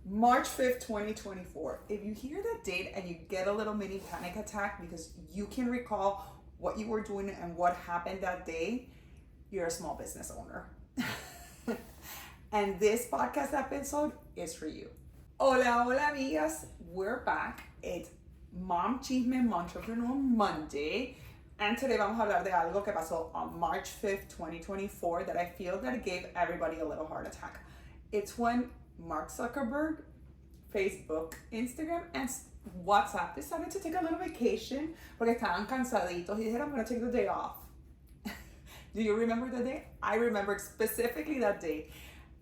March 5th, 2024. If you hear that date and you get a little mini panic attack because you can recall what you were doing and what happened that day, you're a small business owner. And this podcast episode is for you. Hola, hola, amigas. We're back. It's Mom Chisme Momtrepreneur Monday. And today vamos a hablar de algo que pasó on March 5th, 2024 that I feel that it gave everybody a little heart attack. It's when Mark Zuckerberg, Facebook, Instagram, and WhatsApp decided to take a little vacation porque estaban cansaditos y dijeron, I'm going to take the day off. Do you remember the day? I remember specifically that day.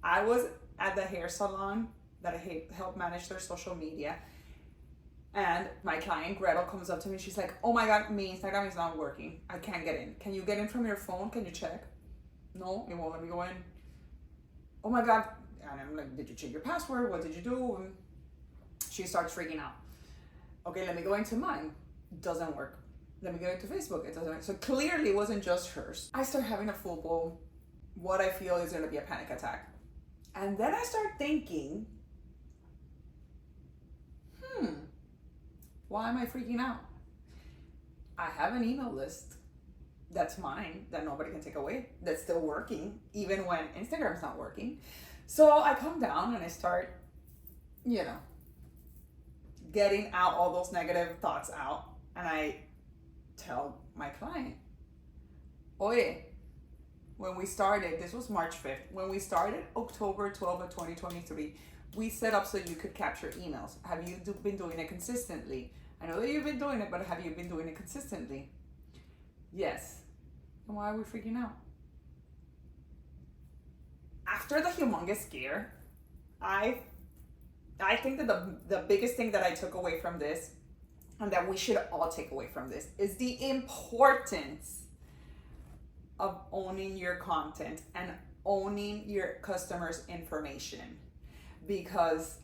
I was at the hair salon that I help manage their social media. And my client Gretel comes up to me. She's like, oh my God, my Instagram is not working. I can't get in. Can you get in from your phone? Can you check? No, it won't let me go in. Oh my God. And I'm like, did you change your password? What did you do? And she starts freaking out. Okay, let me go into mine. Doesn't work. Let me go into Facebook. It doesn't work. So clearly it wasn't just hers. I start having a full blown, what I feel is going to be a panic attack. And then I start thinking, why am I freaking out? I have an email list that's mine that nobody can take away, that's still working, even when Instagram's not working. So I come down and I start, getting out all those negative thoughts out. And I tell my client, oye, when we started, this was March 5th, when we started October 12th of 2023, we set up so you could capture emails. Have you been doing it consistently? I know that you've been doing it, but have you been doing it consistently? Yes. And why are we freaking out? After the humongous scare, I think that the biggest thing that I took away from this, and that we should all take away from this, is the importance of owning your content and owning your customers' information. Because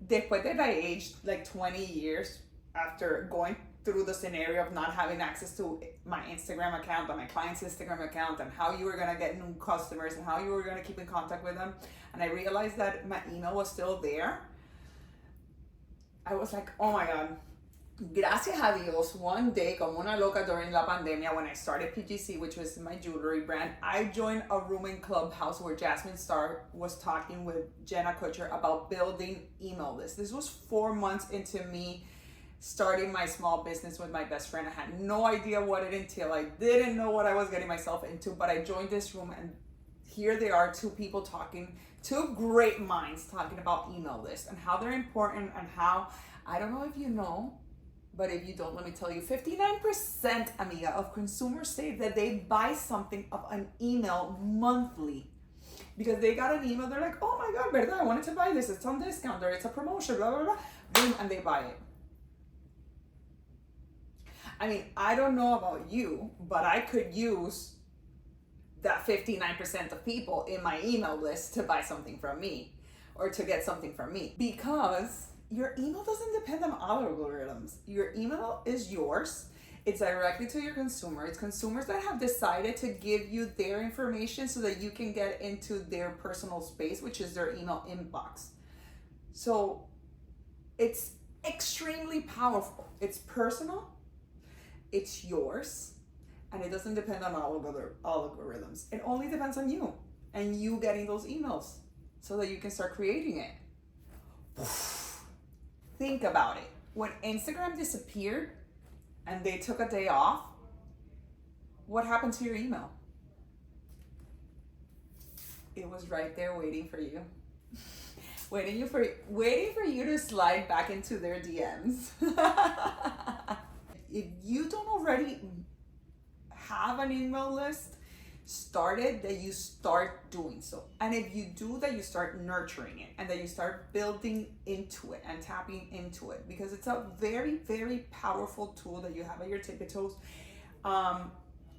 después that I aged like 20 years after going through the scenario of not having access to my Instagram account or my client's Instagram account, and how you were going to get new customers and how you were going to keep in contact with them, and I realized that my email was still there, I was like, oh my God. Gracias a Dios, one day, como una loca during la pandemia, when I started PGC, which was my jewelry brand, I joined a room in Clubhouse where Jasmine Star was talking with Jenna Kutcher about building email lists. This was 4 months into me starting my small business with my best friend. I had no idea what it entailed. I didn't know what I was getting myself into, but I joined this room, and here they are, two people talking, two great minds talking about email lists and how they're important, and how, I don't know if you know, but if you don't, let me tell you, 59%, amiga, of consumers say that they buy something of an email monthly because they got an email. They're like, oh my God, verdad, I wanted to buy this. It's on discount, or it's a promotion, blah, blah, blah. Boom, and they buy it. I mean, I don't know about you, but I could use that 59% of people in my email list to buy something from me or to get something from me, because your email doesn't depend on algorithms. Your email is yours. It's directly to your consumer. It's consumers that have decided to give you their information so that you can get into their personal space, which is their email inbox. So it's extremely powerful. It's personal, it's yours, and it doesn't depend on algorithms. It only depends on you and you getting those emails so that you can start creating it. Think about it. When Instagram disappeared and they took a day off, what happened to your email? It was right there waiting for you. waiting for you to slide back into their DMs. If you don't already have an email list started, that you start doing so. And if you do, that you start nurturing it, and that you start building into it and tapping into it, because it's a very, very powerful tool that you have at your tippy toes. A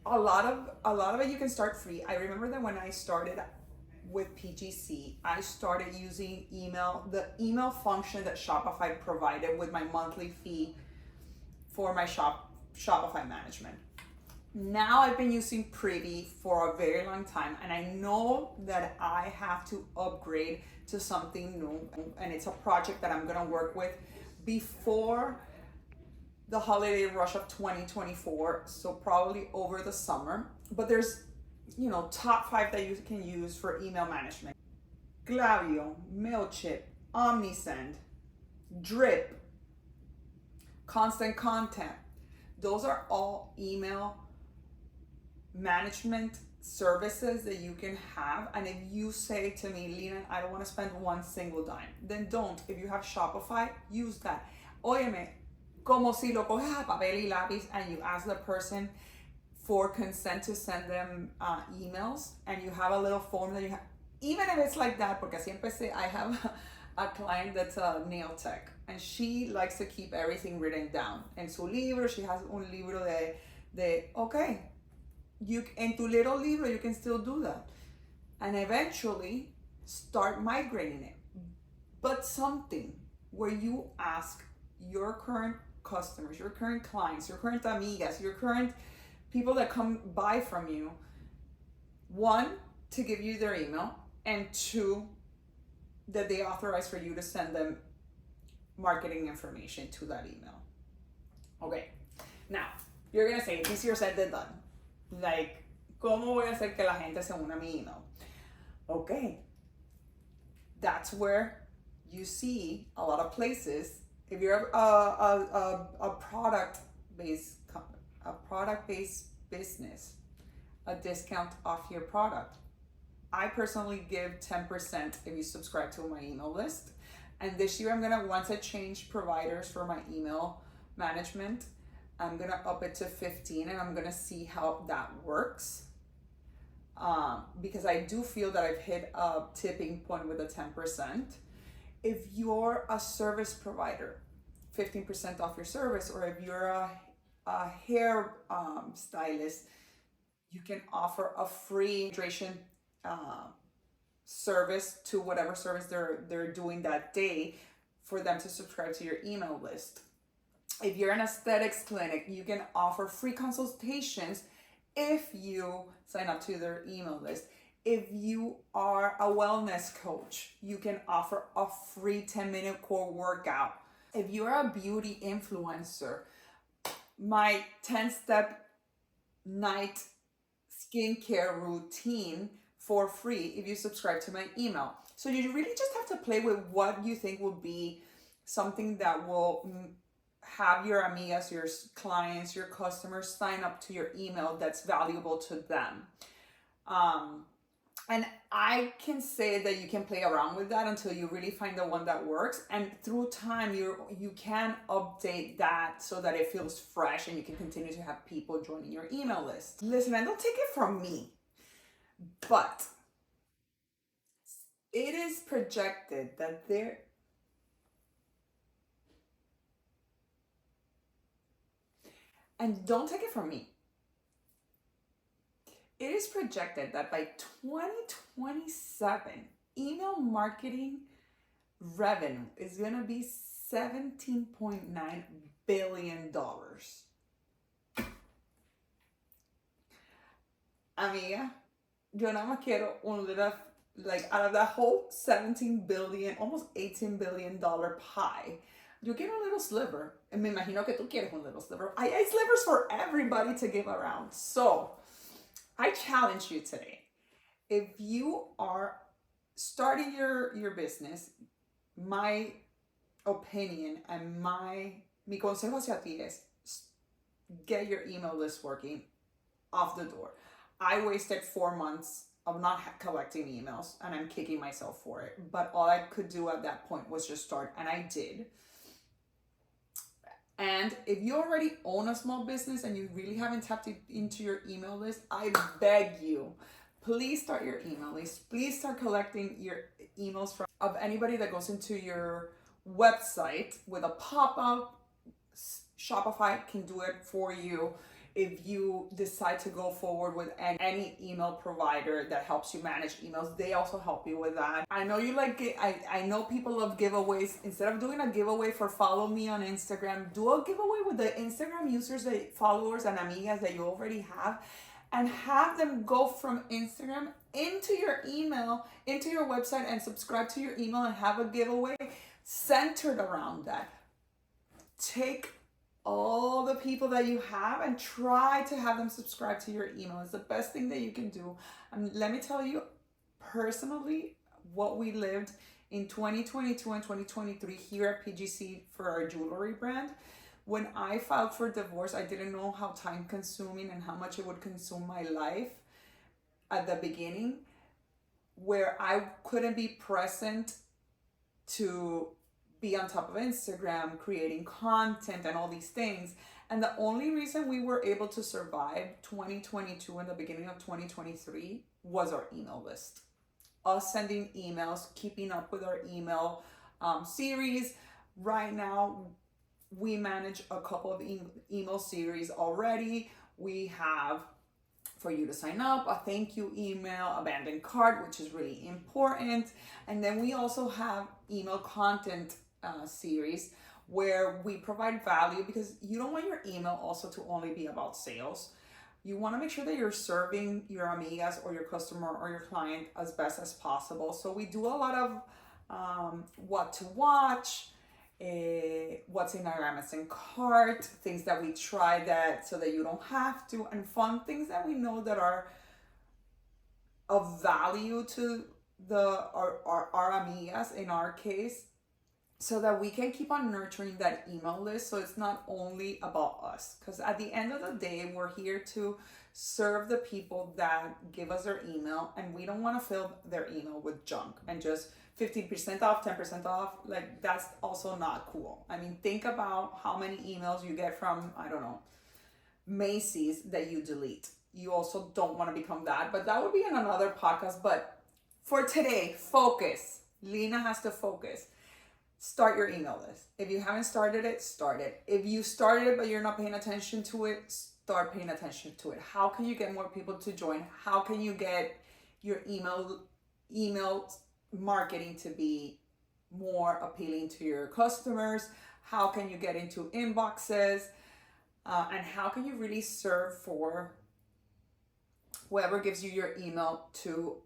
lot of it you can start free. I remember that when I started with PGC, I started using the email function that Shopify provided with my monthly fee for my Shopify management. Now I've been using Privy for a very long time, and I know that I have to upgrade to something new, and it's a project that I'm gonna work with before the holiday rush of 2024, so probably over the summer. But there's, top 5 that you can use for email management: Glavio, Mailchimp, Omnisend, Drip, Constant Content. Those are all email management services that you can have. And if you say to me, Lina, I don't want to spend one single dime, then don't. If you have Shopify, use that. Óyeme, como si lo coges a papel y lápiz and you ask the person for consent to send them emails, and you have a little form that you have, even if it's like that, porque así empecé. I have a client that's a nail tech, and she likes to keep everything written down. En su libro, she has un libro okay, you in tu little libro, you can still do that. And eventually start migrating it. But something where you ask your current customers, your current clients, your current amigas, your current people that come buy from you, 1, to give you their email, and 2, that they authorize for you to send them marketing information to that email. Okay, now you're gonna say it's easier said than done. Like, ¿cómo voy a hacer que la gente se una a mi email? Okay, that's where you see a lot of places. If you're a product-based business, a discount off your product. I personally give 10% if you subscribe to my email list. And this year once I change providers for my email management, I'm gonna up it to 15, and I'm gonna see how that works. Because I do feel that I've hit a tipping point with the 10%. If you're a service provider, 15% off your service, or if you're a hair stylist, you can offer a free hydration service to whatever service they're doing that day, for them to subscribe to your email list. If you're an aesthetics clinic, you can offer free consultations if you sign up to their email list. If you are a wellness coach, you can offer a free 10-minute core workout. If you're a beauty influencer, my 10-step night skincare routine for free if you subscribe to my email. So you really just have to play with what you think will be something that will have your amigas, your clients, your customers sign up to your email that's valuable to them. And I can say that you can play around with that until you really find the one that works. And through time, you can update that so that it feels fresh and you can continue to have people joining your email list. Listen, and don't take it from me, but it is projected that and don't take it from me, it is projected that by 2027, email marketing revenue is going to be $17.9 billion. Amiga, yo nada más quiero un little, like, out of that whole 17 billion, almost $18 billion pie, yo quiero a little sliver. And me imagino que tú quieres un little sliver. I slivers for everybody to give around. So, I challenge you today. If you are starting your business, my opinion and mi consejo hacia ti es get your email list working off the door. I wasted 4 months of not collecting emails, and I'm kicking myself for it. But all I could do at that point was just start, and I did. And if you already own a small business and you really haven't tapped into your email list, I beg you, please start your email list. Please start collecting your emails of anybody that goes into your website with a pop-up. Shopify can do it for you. If you decide to go forward with any email provider that helps you manage emails, they also help you with that. I know you like it. I know people love giveaways. Instead of doing a giveaway for follow me on Instagram, do a giveaway with the Instagram users, followers and amigas that you already have, and have them go from Instagram into your email, into your website, and subscribe to your email and have a giveaway centered around that. Take all the people that you have and try to have them subscribe to your email. It's the best thing that you can do. And let me tell you personally what we lived in 2022 and 2023 here at PGC for our jewelry brand. When I filed for divorce, I didn't know how time consuming and how much it would consume my life at the beginning, where I couldn't be present to be on top of Instagram, creating content and all these things. And the only reason we were able to survive 2022 and the beginning of 2023 was our email list. Us sending emails, keeping up with our email series. Right now, we manage a couple of email series already. We have, for you to sign up, a thank you email, abandoned cart, which is really important. And then we also have email content series where we provide value, because you don't want your email also to only be about sales. You want to make sure that you're serving your amigas or your customer or your client as best as possible. So we do a lot of what to watch, what's in our Amazon cart, things that we try that so that you don't have to, and fun things that we know that are of value to our amigas in our case, so that we can keep on nurturing that email list. So it's not only about us, because at the end of the day, we're here to serve the people that give us their email, and we don't want to fill their email with junk and just 15% off, 10% off. Like, that's also not cool. I mean, think about how many emails you get from, I don't know, Macy's that you delete. You also don't want to become that, but that would be in another podcast. But for today, focus. Lena has to focus. Start your email list. If you haven't started it, start it. If you started it but you're not paying attention to it, start paying attention to it. How can you get more people to join? How can you get your email marketing to be more appealing to your customers? How can you get into inboxes? And how can you really serve for whoever gives you your email to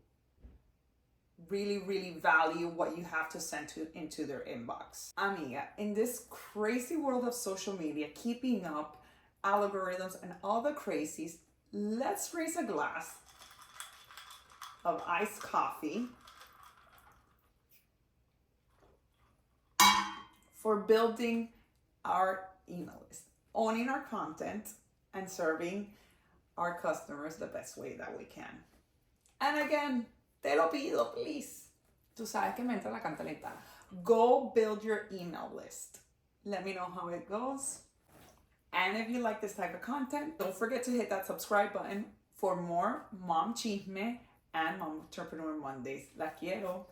really value what you have to send into their inbox? Amiga, in this crazy world of social media, keeping up, algorithms, and all the crazies, let's raise a glass of iced coffee for building our email list, owning our content, and serving our customers the best way that we can. And again, te lo pido, please. Tú sabes que me entra la cantaleta. Go build your email list. Let me know how it goes. And if you like this type of content, don't forget to hit that subscribe button for more Mom Chisme and Momtrepreneur Mondays. La quiero.